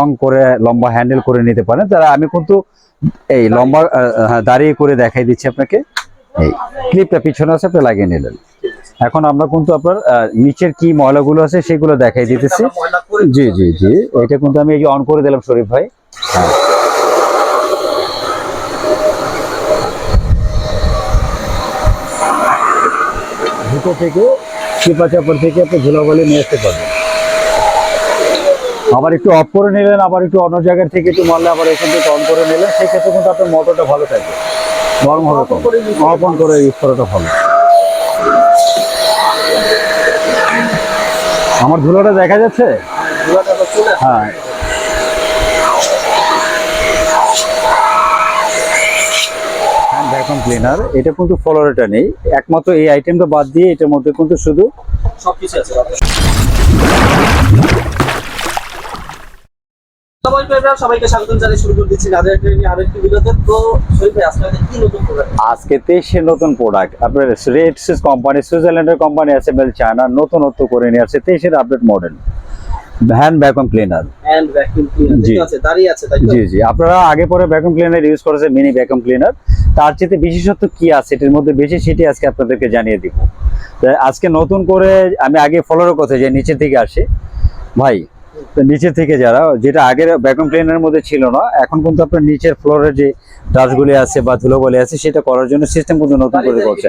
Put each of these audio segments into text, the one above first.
Long করে লম্বা handle করে নিতে পারেন। তারা আমি কিন্তু এই লম্বা দাঁড়িয়ে করে দেখাই দিচ্ছি আপনাকে। এই ক্লিপটা পিছনে আছে, আপনি লাগিয়ে নিলেন। এখন আমরা কিন্তু আপনার নিচের কি ময়লাগুলো আছে সেগুলো দেখাই দিতেছি। জি জি জি, এটা কিন্তু আমি এই যে অন করে দিলাম শরীফ ভাই। হ্যাঁ, ভিতর থেকে চিপা চাপড় থেকে আপনি ধুলাবালি নিয়ে আসতে পারবেন। আবার একটু অফ করে নিলেন, আবার একটু অন্য জায়গা থেকে একটু মারলে আবার এখান থেকে অন করে নিলেন, সেক্ষেত্রে কিন্তু আপনার মোটরটা ভালো থাকে, গরম হবে কম। অফ অন করে ইউজ করাটা ভালো। আমার ধুলোটা দেখা যাচ্ছে? হ্যাঁ, হ্যান্ড ভ্যাকুয়াম ক্লিনার, এটা কিন্তু ফ্লোরেটা নেই, একমাত্র এই আইটেমটা বাদ দিয়ে এটার মধ্যে কিন্তু শুধু সবকিছু আছে। সবাইকে স্বাগত জানিয়ে শুরু করে দিচ্ছি নাদিরা ট্রেনিং আরেকটি ভিডিওতে। তো শরীফ ভাই, আজকে কি নতুন প্রোডাক্ট? আজকে 23 নতুন প্রোডাক্ট আপনার রেড সুইস কোম্পানি, সুইজারল্যান্ডের কোম্পানি অ্যাসেম্বল চায়না, নতুনত্ব করে নিয়ে আসছে 23 update model hand vacuum cleaner. Hand vacuum cleaner যেটা আছে দাঁড়িয়ে আছে, তাই তো? জি জি, আপনারা আগে পরে ভ্যাকুয়াম ক্লিনার ইউজ করেছে, মিনি ভ্যাকুয়াম ক্লিনার। তার চেয়ে বিশেষত্ব কি আছে এটার মধ্যে বেশি, সেটি আজকে আপনাদেরকে জানিয়ে দিব। আজকে নতুন করে আমি আগে ফলোর কথা যে নিচে থেকে আসি ভাই, নিচের থেকে যারা যেটা আগের ভ্যাকুয়াম ক্লিনারের মধ্যে ছিল না, এখন কিন্তু আপনার নিচের ফ্লোরের যে ডাস্টগুলি আছে বা ধুলোবালি আছে সেটা করার জন্য সিস্টেম কিন্তু নতুন করে করছে।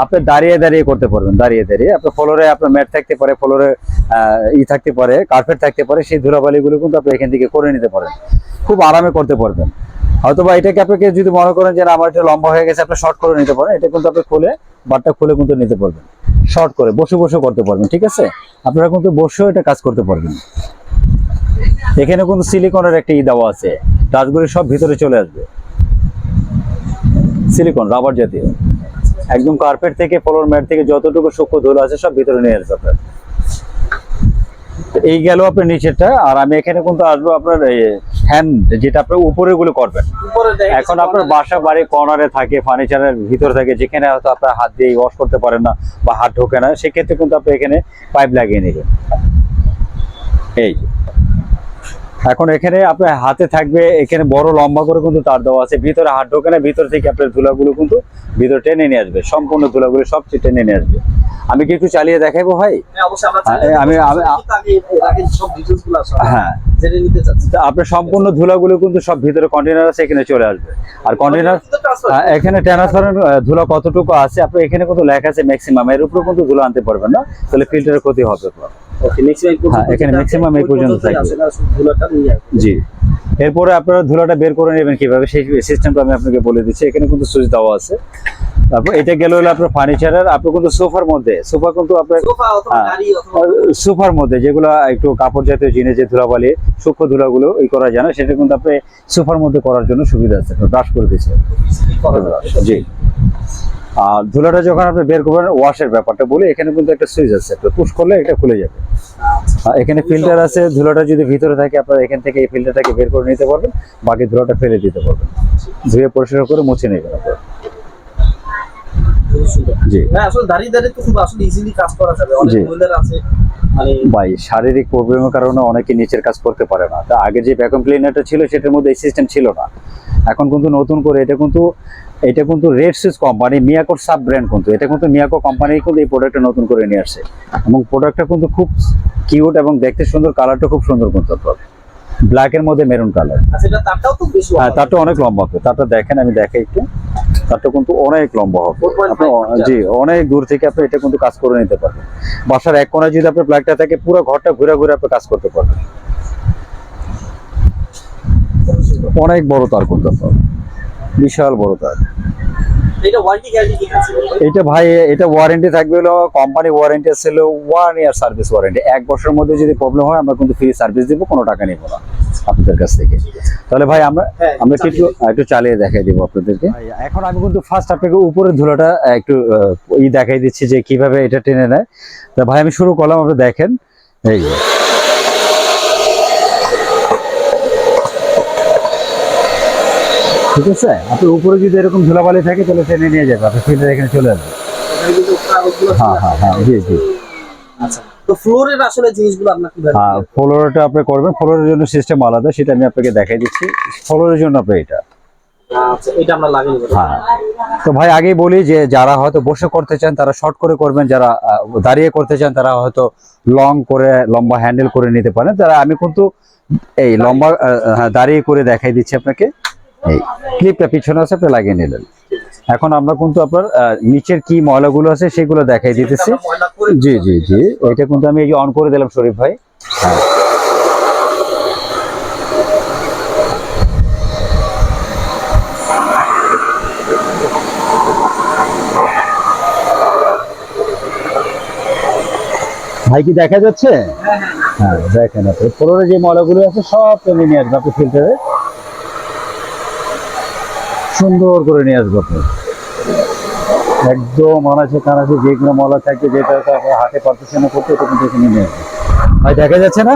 আপনি দাঁড়িয়ে দাঁড়িয়ে করতে পারবেন, দাঁড়িয়ে দাঁড়িয়ে আপনার ফ্লোরে আপনার ম্যাট থাকতে পারে, ফ্লোরে থাকতে পারে, কার্পেট থাকতে পারে, সেই ধুলোবালিগুলো কিন্তু আপনি এখান থেকে করে নিতে পারেন, খুব আরামে করতে পারবেন। হয়তো বা এটাকে আপনাকে যদি মনে করেন যে আমার এটা লম্বা হয়ে গেছে, আপনি শর্ট করে নিতে পারেন, এটা কিন্তু আপনি খুলে বারটা খুলে কিন্তু নিতে পারবেন, শর্ট করে বসে বসে করতে পারবেন। ঠিক আছে, আপনারা কিন্তু বসেও এটা কাজ করতে পারবেন। এখানে কিন্তু সিলিকনের একটা দেওয়া আছে, টাচগুলি সব ভিতরে চলে আসবে, সিলিকন রাবার জাতীয়, একদম কার্পেট থেকে ফ্লোর ম্যাট থেকে যতটুকু সূক্ষ্ম ধুলো আছে সব ভিতরে নিয়ে আসবে আপনার। এই গেল আপনার নিচেরটা, আর আমি এখানে কিন্তু আসবো আপনার হ্যান্ড, যেটা আপনার উপরে গুলো করবেন। এখন আপনার বাসা বাড়ি কর্নারে থাকে, ফার্নিচারের ভিতরে থাকে, যেখানে হয়তো আপনার হাত দিয়ে ওয়াশ করতে পারেন না বা হাত ঢোকে না, সেক্ষেত্রে কিন্তু আপনি এখানে পাইপ লাগিয়ে নেবেন। এই এখন এখানে আপনার হাতে থাকবে, এখানে বড় লম্বা করে কিন্তু তার দেওয়া আছে, ভিতরে হাত ঢোকে না, ভিতর থেকে আপনার ধুলাগুলো কিন্তু ভিতরে টেনে নিয়ে আসবে, সম্পূর্ণ ধুলাগুলো সব টেনে নিয়ে আসবে। আমি কি একটু চালিয়ে দেখাবো ভাই? হ্যাঁ, আপনার সম্পূর্ণ ধুলাগুলো কিন্তু সব ভিতরে কন্টেনার আছে, এখানে চলে আসবে। আর কন্টেনার এখানে ট্রান্সফারের ধুলা কতটুকু আছে আপনি এখানে কিন্তু লেখা আছে ম্যাক্সিমাম, এর উপরে কিন্তু ধুলা আনতে পারবেন না, তাহলে ফিল্টারের ক্ষতি হবে। এখানে ম্যাক্সিমাম এই পর্যন্ত থাকে। জি, এরপরে আপনারা ধুলাটা বের করে নেবেন কিভাবে, সেই সিস্টেমটা আমি আপনাকে বলে দিচ্ছি। এখানে কিন্তু সুইচ দেওয়া আছে। তারপর এটা গেল হলো আপনার ফার্নিচারের, আপনি কিন্তু সোফার মধ্যে, সোফা কিন্তু আপনার সোফার মধ্যে যেগুলো একটু কাপড় জাতীয় জিনিস, যে ধুলাবালি সূক্ষ্ম ধুলাগুলো এই করা যায় না, সেটা কিন্তু আপনি সোফার মধ্যে করার জন্য সুবিধা আছে, ব্রাশ করে দিচ্ছে। জি, আর ধুলাটা যখন আপনি বের করবেন, ওয়াশের ব্যাপারটা বলি, এখানে কিন্তু একটা সুইচ আছে, আপনি পুশ করলে এটা খুলে যাবে। এখানে ফিল্টার আছে, ধুলাটা যদি ভিতরে থাকে আপনার এখান থেকে এই ফিল্টারটাকে বের করে নিতে পারবেন, বাকি ধুলাটা ফেলে দিতে পারবেন, ধুয়ে পরিষ্কার করে মুছে নেবেন আপনার। জি, আসলে দাঁড়িয়ে দাঁড়িয়ে তো খুব আসলে ইজিলি কাজ করা যাবে। অনেক মহিলার আছে ভাই শারীরিক প্রবলেমের কারণে অনেকে নিচের কাজ করতে পারে না। তা আগে যে ভ্যাকুয়াম ক্লিনারটা ছিল সেটার মধ্যে এই সিস্টেম ছিল না, এখন কিন্তু নতুন করে এটা কিন্তু রেড সুইস কোম্পানি, মিয়াকোর সাব ব্র্যান্ড, কিন্তু এটা কিন্তু মিয়াকো কোম্পানি কিন্তু এই প্রোডাক্টটা নতুন করে নিয়ে আসছে, এবং প্রোডাক্টটা কিন্তু খুব কিউট এবং দেখতে সুন্দর, কালারটা খুব সুন্দর, কিন্তু ব্ল্যাকের মধ্যে মেরুন কালার। হ্যাঁ, তারটা অনেক লম্বা হবে, তারটা দেখেন, আমি দেখাই একটু, তারটা কিন্তু অনেক লম্বা হবে। জি, অনেক দূর থেকে আপনি এটা কিন্তু কাজ করে নিতে পারবেন। বাসার এক কোণায় যদি আপনার প্লাগটা থাকে, পুরো ঘরটা ঘুরে ঘুরে আপনি কাজ করতে পারবেন। অনেক বড় তার, কিন্তু বিশাল বড় তার। এটা ভাই, এটা ওয়ারেন্টি থাকবে হলো, কোম্পানি ওয়ারেন্টি ছিল 1 ইয়ার সার্ভিস ওয়ারেন্টি। 1 বছরের মধ্যে যদি প্রবলেম হয় আমরা কিন্তু ফ্রি সার্ভিস দিব, কোনো টাকা নেব না আপনাদের কাছ থেকে। তাহলে ভাই আমরা একটু চালিয়ে দেখাই দিব আপনাদেরকে। এখন আমি কিন্তু ফার্স্ট আপনাকে উপরের ধুলাটা একটু দেখাই দিচ্ছি যে কিভাবে এটা টেনে নেয়। তা ভাই আমি শুরু করলাম, আপনি দেখেন। এই ঠিক আছে, আপনার উপরে যদি এরকম ধুলাবালি থাকে তাহলে টেনে নিয়ে যাবে, আপনার ফিল্টার এখানে চলে আসবে। হ্যাঁ হ্যাঁ হ্যাঁ, জি জি। আচ্ছা, তো ফ্লোরের আসলে জিনিসগুলো আপনার কিভাবে? হ্যাঁ, ফ্লোরটা আপনি করবেন, ফ্লোরের জন্য সিস্টেম আলাদা, সেটা আমি আপনাকে দেখাই দিচ্ছি। ফ্লোরের জন্য আপনি এটা, আচ্ছা, এটা আমরা লাগিয়ে নেব। হ্যাঁ। তো ভাই আগেই বলি যে যারা হয়তো বসে করতে চান তারা শর্ট করে করবেন, যারা দাঁড়িয়ে করতে চান তারা হয়তো লং করে লম্বা হ্যান্ডেল করে নিতে পারেন। তারা আমি কিন্তু এই লম্বা হ্যাঁ, দাঁড়িয়ে করে দেখাই দিচ্ছি আপনাকে। এই ক্লিপটা পিছনে আছে, আপনি লাগিয়ে নিলেন। এখন আমরা কিন্তু আপনার নিচের কি ময়লাগুলো আছে সেগুলো দেখাই দিতেছি। জি জি জি, এটা কিন্তু আমি এই যে অন করে দিলাম শরীফ ভাই। হ্যাঁ, ভাই কি দেখা যাচ্ছে? হ্যাঁ, দেখেন আপনি ফ্লোরে যে ময়লাগুলো আছে সব টেনে নিয়ে আসবে আপনি ফিল্টারে, সুন্দর করে নিয়ে আসবো আপনি। একদম আনাচে কানাচে যেগুলো ময়লা থাকবে, যেটা আপনার হাতে পারতেছে না করতে, এটা কিন্তু এখানে নিয়ে আসবে। ভাই দেখা যাচ্ছে না?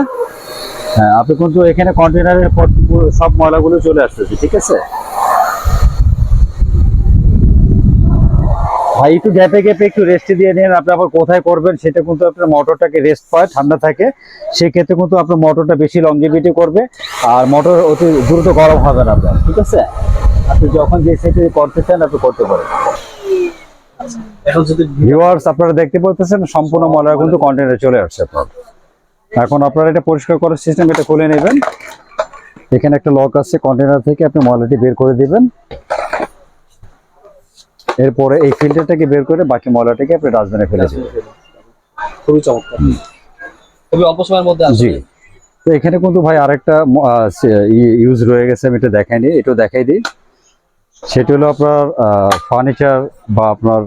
হ্যাঁ, আপনি কিন্তু এখানে কন্টেনারের সব ময়লাগুলো চলে আসতেছে, ঠিক আছে ভাই। একটু গ্যাপে গ্যাপে একটু রেস্ট দিয়ে নিন। আপনি আবার কোথায় করবেন সেটা কিন্তু আপনার মোটরটাকে রেস্ট পায়, ঠান্ডা থাকে, সেক্ষেত্রে কিন্তু আপনার মোটরটা বেশি লংজিভিটি করবে আর মোটর অতি দ্রুত গরম হবে না আপনার, ঠিক আছে। আপনি যখন যে সেটা করতে চান আপনি করতে পারেন। এখন যদি ভিউয়ার্স আপনারা দেখতে পাচ্ছেন সম্পূর্ণ ময়লা কিন্তু কন্টেনারে চলে আসছে আপনার। এখন আপনারা এটা পরিষ্কার করার সিস্টেম, এটা খুলে নেবেন। এখানে একটা লক আছে, কন্টেনার থেকে আপনি ময়লাটি বের করে দিবেন। এরপরে এই ফিল্টারটাকে বের করে বাকি ময়লাটাকে আপনি ডাস্টবিনে ফেলে দিবেন। খুবই চমৎকার, খুবই অল্প সময়ের মধ্যে জি। আসলে। তো এখানে কিন্তু ভাই আরেকটা ইউজ রয়ে গেছে, আমি এটা দেখাইনি, এটাও দেখাই দিই। সেটা হলো আপনার ফার্নিচার বা আপনার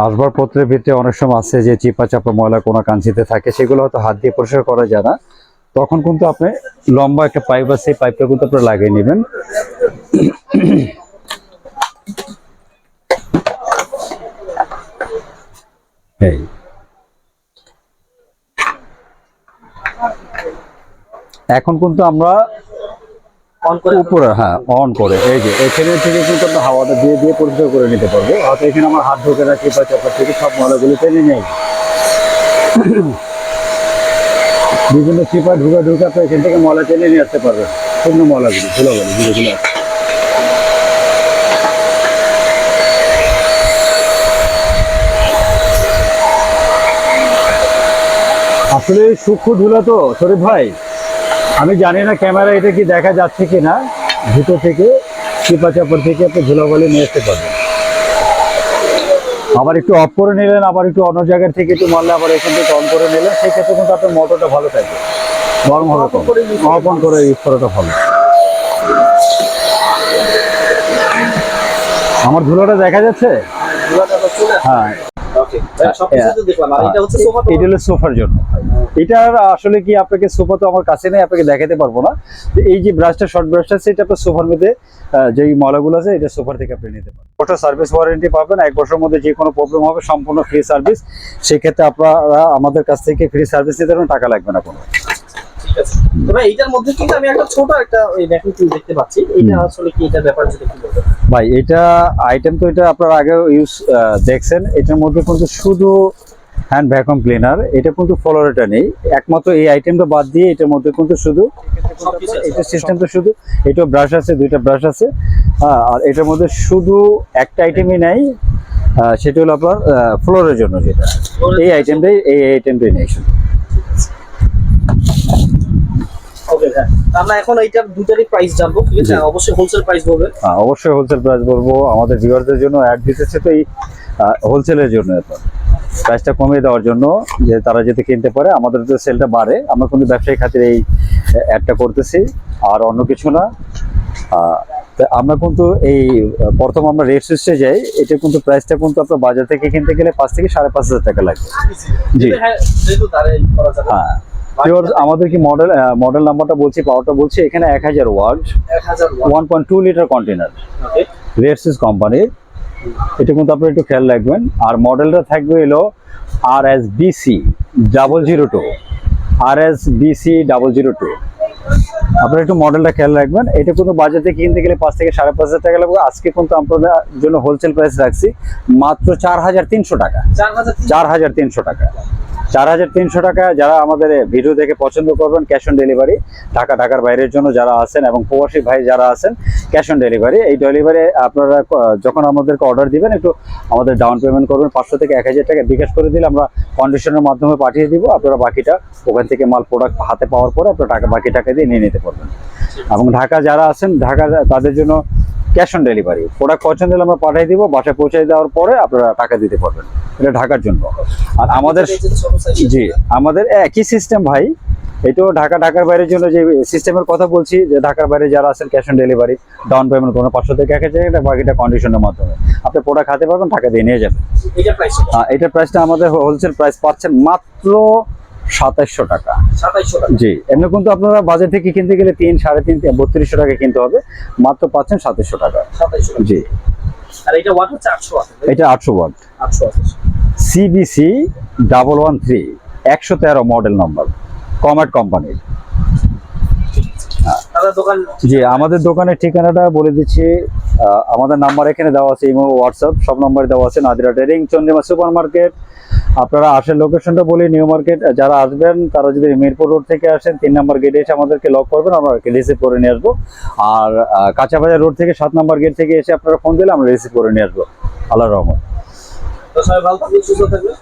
আসবাবপত্রের ভিতরে অনেক সময় আছে যে চিপা চাপা ময়লা কোনো কাঞ্চিতে থাকে, সেগুলো হয়তো হাত দিয়ে পরিষ্কার করা যায় না, তখন কিন্তু আপনি লম্বা একটা পাইপ আছে, সেই পাইপটা কিন্তু আপনি লাগিয়ে নেবেন। এই এখন কিন্তু আমরা অন করে উপরে, হ্যাঁ অন করে, এই যে এখানে থেকে কিন্তু আমরা হাওয়াটা দিয়ে দিয়ে পরিষ্কার করে নিতে পারবো। হয়তো এখানে আমার হাত ঢোকে না, চিপা চাপা থেকে সব ময়লাগুলো টেনে নেই। বিভিন্ন চিপা ঢুকে ঢুকে আপনি এখান থেকে ময়লা টেনে নিয়ে আসতে পারবেন, শূন্য ময়লাগুলো ধুলাগুলো যেগুলো আছে। আসলে সূক্ষ্ম ধুলা তো শরীফ ভাই, আমি জানি না ক্যামেরা এটা কি দেখা যাচ্ছে কিনা, ভিতর থেকে চিপা চাপড় থেকে আপনি ধুলাবালি নিয়ে আসতে পারবেন। আবার একটু অফ করে নিলেন, আবার একটু অন্য জায়গা থেকে একটু মারলে আবার এখান থেকে অন করে নিলেন, সেক্ষেত্রে কিন্তু আপনার মোটরটা ভালো থাকবে, গরম হবে কম। অফ অন করে ইউজ করাটা ভালো। আমার ধুলোটা দেখা যাচ্ছে? হ্যাঁ, ওকে, সবকিছু তো দেখলাম। আর এটা হচ্ছে সোফা। এটা হলো সোফার জন্য। এটার আসলে কি আপনাকে সোফা তো আমার কাছে নেই, আপনাকে দেখাতে পারবো না। এই যে ব্রাশটা, শর্ট ব্রাশটা আছে, এটা আপনার সোফার মধ্যে যেই ময়লাগুলো আছে এটা সোফার থেকে আপনি নিতে পারেন। ওটা সার্ভিস ওয়ারেন্টি পাবেন, 1 বছরের মধ্যে যে কোনো প্রবলেম হবে সম্পূর্ণ ফ্রি সার্ভিস। সেক্ষেত্রে আপনারা আমাদের কাছ থেকে ফ্রি সার্ভিস নিতে পারেন, টাকা লাগবে না কোনো। ঠিক আছে। তবে এইটার মধ্যে কিন্তু আমি একটা ছোট একটা ওই ভ্যাকুয়াম টুল দেখতে পাচ্ছি। এটা আসলে কি, এটার ব্যাপারে যদি একটু বলতেন। ভাই এটা আইটেম তো এটা আপনারা আগে ইউজ দেখছেন। এটার মধ্যে কিন্তু শুধু হ্যান্ড ভ্যাকুয়াম ক্লিনার, এটা কিন্তু ফ্লোরেটা নেই, একমাত্র এই আইটেমটা বাদ দিয়ে এটার মধ্যে কিন্তু শুধু এটা সিস্টেমটা শুধু, এটা ব্রাশ আছে, 2টা ব্রাশ আছে। আর এটার মধ্যে শুধু একটা আইটেমই নাই, সেটা হলো আপনার ফ্লোরের জন্য, যেটা এই আইটেমটাই নেই শুধু। ওকে হ্যাঁ, আমরা এখন এইটার দুটারই প্রাইস জানবো, ঠিক আছে? অবশ্যই হোলসেল প্রাইস বলবেন। অবশ্যই হোলসেল প্রাইস বলবো, আমাদের ভিউয়ারদের জন্য অ্যাড দিতেছে তো এই হোলসেলের জন্য, প্রাইসটা কমিয়ে দেওয়ার জন্য, যে তারা যাতে কিনতে পারে, আমাদের তো সেলটা বাড়ে, আমরা কিন্তু ব্যবসায়ী খাতির এই অ্যাডটা করতেছি, আর অন্য কিছু না। আমরা কিন্তু এই প্রথম আমরা রেট সিস্টে যাই, এটা কিন্তু প্রাইসটা কিন্তু আপনার বাজার থেকে কিনতে গেলে 5 থেকে 5,500 টাকা লাগবে। জি হ্যাঁ, যেহেতু তারে করা যাবে। হ্যাঁ, আমাদের কি মডেল নাম্বারটা বলছি, পাওয়ারটা বলছি, এখানে 1000 ওয়াট, 1.2 লিটার কন্টেনার, ওকে, রেডসিস কোম্পানির। এটা কিন্তু আপনি একটু খেয়াল রাখবেন। আর মডেলটা থাকবে হলো RSBC 002, RSBC 002। আপনারা একটু মডেলটা খেয়াল রাখবেন। এটা কিন্তু বাজার থেকে কিনতে গেলে 5 থেকে 5,500 টাকা লাগবে। আজকে কিন্তু আপনাদের জন্য হোলসেল প্রাইস রাখছি মাত্র 4,300 টাকা। 4,300 টাকা। 4,300 টাকা। যারা আমাদের ভিডিও দেখে পছন্দ করবেন, ক্যাশ অন ডেলিভারি। ঢাকার বাইরের জন্য যারা আছেন এবং প্রবাসী ভাই যারা আছেন, ক্যাশ অন ডেলিভারি। এই ডেলিভারি আপনারা যখন আমাদেরকে অর্ডার দিবেন, একটু আমাদের ডাউন পেমেন্ট করবেন 500 থেকে 1,000 টাকা বিকাশ করে দিলে আমরা কন্ডিশনের মাধ্যমে পাঠিয়ে দিব। আপনারা বাকিটা ওখান থেকে মাল প্রোডাক্ট হাতে পাওয়ার পরে আপনারা বাকি টাকা দিয়ে নিয়ে নিতে পারবেন। এবং ঢাকা যারা আছেন, ঢাকা তাদের জন্য ক্যাশ অন ডেলিভারি। প্রোডাক্ট পছন্দ হলে আমরা পাঠিয়ে দিব, বাসায় পৌঁছে দেওয়ার পরে আপনারা টাকা দিতে পারবেন। এটা ঢাকার জন্য। আর আমাদের জি আমাদের একই সিস্টেম ভাই। এটাও ঢাকার বাইরের জন্য যে সিস্টেমের কথা বলছি, যে ঢাকার বাইরে যারা আছেন cash on delivery, down payment করুন 500 থেকে 1,000 টাকা, বাকিটা কন্ডিশনের মাধ্যমে আপনি প্রোডাক্ট হাতে পাবেন, টাকা দিয়ে নিয়ে যাবেন। এটার প্রাইসটা আমাদের হোলসেল প্রাইস পাচ্ছেন মাত্র 2,700 টাকা। জি, এমনি কিন্তু আপনারা বাজার থেকে কিনতে গেলে 3, 3.5, 3200 টাকা কিনতে হবে, মাত্র পাচ্ছেন 2,700 টাকা। জি, আর এটা ওয়াট হচ্ছে 800 ওয়াট। এটা 800 watt, 800 watt, CBC 113 113 model number, Comet কোম্পানির। জি, আমাদের দোকানের ঠিকানাটা বলে দিচ্ছি। আমাদের নাম্বার এখানে দেওয়া আছে, ইমো, হোয়াটসঅ্যাপ সব নম্বরে দেওয়া আছে। Nadira trading, Chandrima super market. আপনারা আসেন, লোকেশনটা বলি, নিউ মার্কেট। যারা আসবেন তারা যদি মিরপুর রোড থেকে আসেন, 3 নম্বর গেটে এসে আমাদেরকে লক করবেন, আমরা রিসিভ করে নিয়ে আসবো। আর কাঁচাবাজার রোড থেকে 7 নম্বর গেট থেকে এসে আপনারা ফোন দিলে আমরা রিসিভ করে নিয়ে আসবো, আল্লাহর রহমত। তো সবাই ভালো থাকবেন, সুস্থ থাকবেন।